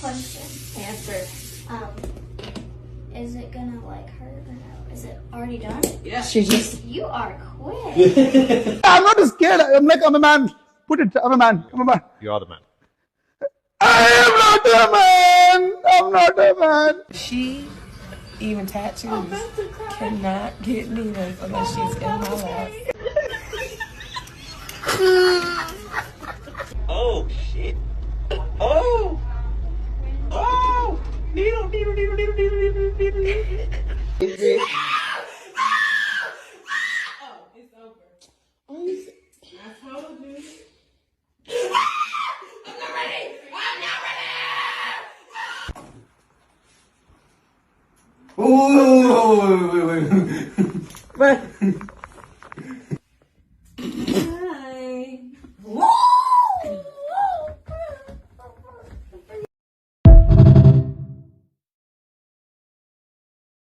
question. Answer. Is it gonna like hurt or no? Is it already done? Yeah. She just. You are quick. I'm not scared. I'm a man. Put it. I'm a man. I'm a man. You are the man. I am not a man. I'm not a man. She, even tattoos, cannot get needles unless she's in my lap. Oh shit. Oh. Oh. Needle. Oh, wait.